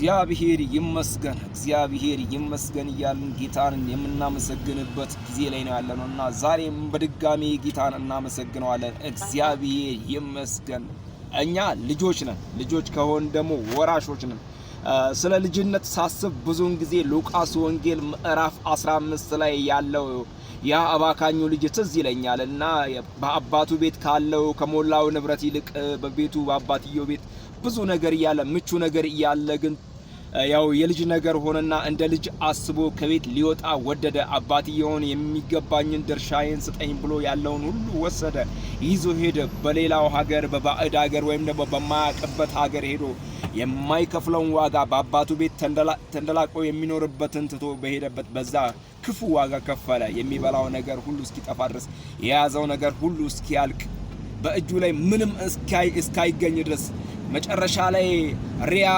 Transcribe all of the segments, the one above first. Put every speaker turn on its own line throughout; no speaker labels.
እግዚአብሔር ይመስገን እያልን ጌታን የምናመሰግንበት ጊዜ ላይ ነው ያለነውና ዛሬም በድጋሚ ጌታን እናመሰግነዋለን። እግዚአብሔር ይመስገን። እኛ ልጆች ከሆን ደግሞ ወራሾች ነን። ስለ ልጅነት ሳስብ ብዙውን ጊዜ ሉቃስ ወንጌል ምዕራፍ 15 ላይ ያለው ያ አባካኙ ልጅ ትዝ ይለኛል እና በአባቱ ቤት ካለው ከሞላው ንብረት ይልቅ በቤቱ በአባትየው ቤት ብዙ ነገር እያለ ምቹ ነገር እያለ ግን ያው የልጅ ነገር ሆነና እንደ ልጅ አስቦ ከቤት ሊወጣ ወደደ። አባትየውን የሚገባኝን ድርሻዬን ስጠኝ ብሎ ያለውን ሁሉ ወሰደ፣ ይዞ ሄደ። በሌላው ሀገር በባዕድ ሀገር ወይም ደግሞ በማያውቅበት ሀገር ሄዶ የማይከፍለውን ዋጋ በአባቱ ቤት ተንደላቆ የሚኖርበትን ትቶ በሄደበት በዛ ክፉ ዋጋ ከፈለ። የሚበላው ነገር ሁሉ እስኪጠፋ ድረስ የያዘው ነገር ሁሉ እስኪያልቅ በእጁ ላይ ምንም እስካይገኝ ድረስ መጨረሻ ላይ ሪያ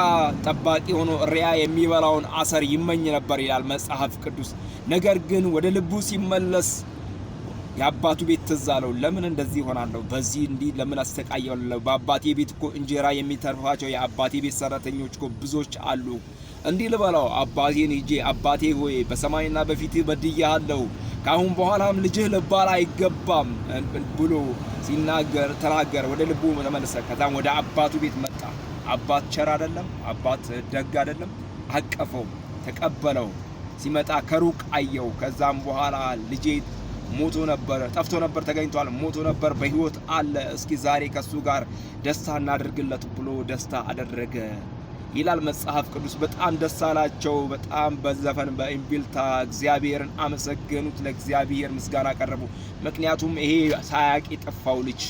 ጠባቂ ሆኖ ሪያ የሚበላውን አሰር ይመኝ ነበር ይላል መጽሐፍ ቅዱስ። ነገር ግን ወደ ልቡ ሲመለስ የአባቱ ቤት ትዝ አለው። ለምን እንደዚህ ሆናለሁ? በዚህ እንዲህ ለምን አስተቃየዋለሁ? በአባቴ ቤት እኮ እንጀራ የሚተርፋቸው የአባቴ ቤት ሰራተኞች እኮ ብዙዎች አሉ። እንዲህ ልበላው አባቴን ሂጄ አባቴ ሆይ በሰማይና በፊትህ በድያለሁ፣ ካሁን በኋላም ልጅህ ልባል አይገባም ብሎ ተናገረ። ወደ ልቡ ተመለሰ። ከዛም ወደ አባቱ ቤት መጣ። አባት ቸር አይደለም? አባት ደግ አይደለም? አቀፈው፣ ተቀበለው። ሲመጣ ከሩቅ አየው። ከዛም በኋላ ልጄ ሞቶ ነበር፣ ጠፍቶ ነበር፣ ተገኝቷል፣ ሞቶ ነበር፣ በህይወት አለ፣ እስኪ ዛሬ ከሱ ጋር ደስታ እናድርግለት ብሎ ደስታ አደረገ ይላል መጽሐፍ ቅዱስ። በጣም ደስ አላቸው። በጣም በዘፈን በእምቢልታ እግዚአብሔርን አመሰገኑት፣ ለእግዚአብሔር ምስጋና ቀረቡ። ምክንያቱም ይሄ ሳያቅ የጠፋው ልጅ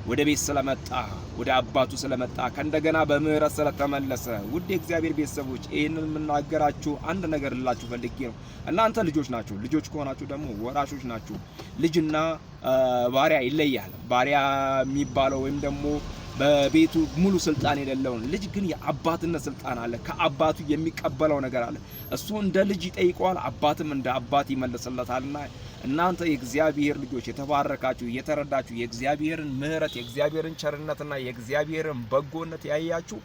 ወደ ቤት ስለመጣ፣ ወደ አባቱ ስለመጣ፣ ከእንደገና በምህረት ስለተመለሰ። ውድ የእግዚአብሔር ቤተሰቦች ይህንን የምናገራችሁ አንድ ነገር ልላችሁ ፈልጌ ነው። እናንተ ልጆች ናችሁ። ልጆች ከሆናችሁ ደግሞ ወራሾች ናችሁ። ልጅና ባሪያ ይለያል። ባሪያ የሚባለው ወይም ደግሞ በቤቱ ሙሉ ስልጣን የሌለውን ልጅ ግን የአባትነት ስልጣን አለ። ከአባቱ የሚቀበለው ነገር አለ። እሱ እንደ ልጅ ይጠይቀዋል፣ አባትም እንደ አባት ይመልስለታልና እናንተ የእግዚአብሔር ልጆች የተባረካችሁ የተረዳችሁ የእግዚአብሔርን ምሕረት የእግዚአብሔርን ቸርነትና የእግዚአብሔርን በጎነት ያያችሁ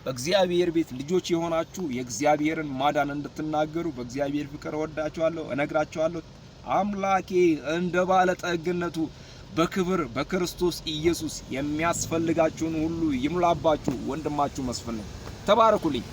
በእግዚአብሔር ቤት ልጆች የሆናችሁ የእግዚአብሔርን ማዳን እንድትናገሩ በእግዚአብሔር ፍቅር ወዳችኋለሁ፣ እነግራችኋለሁ። አምላኬ እንደ ባለጠግነቱ በክብር በክርስቶስ ኢየሱስ የሚያስፈልጋችሁን ሁሉ ይሙላባችሁ። ወንድማችሁ መስፍን ነው። ተባረኩልኝ።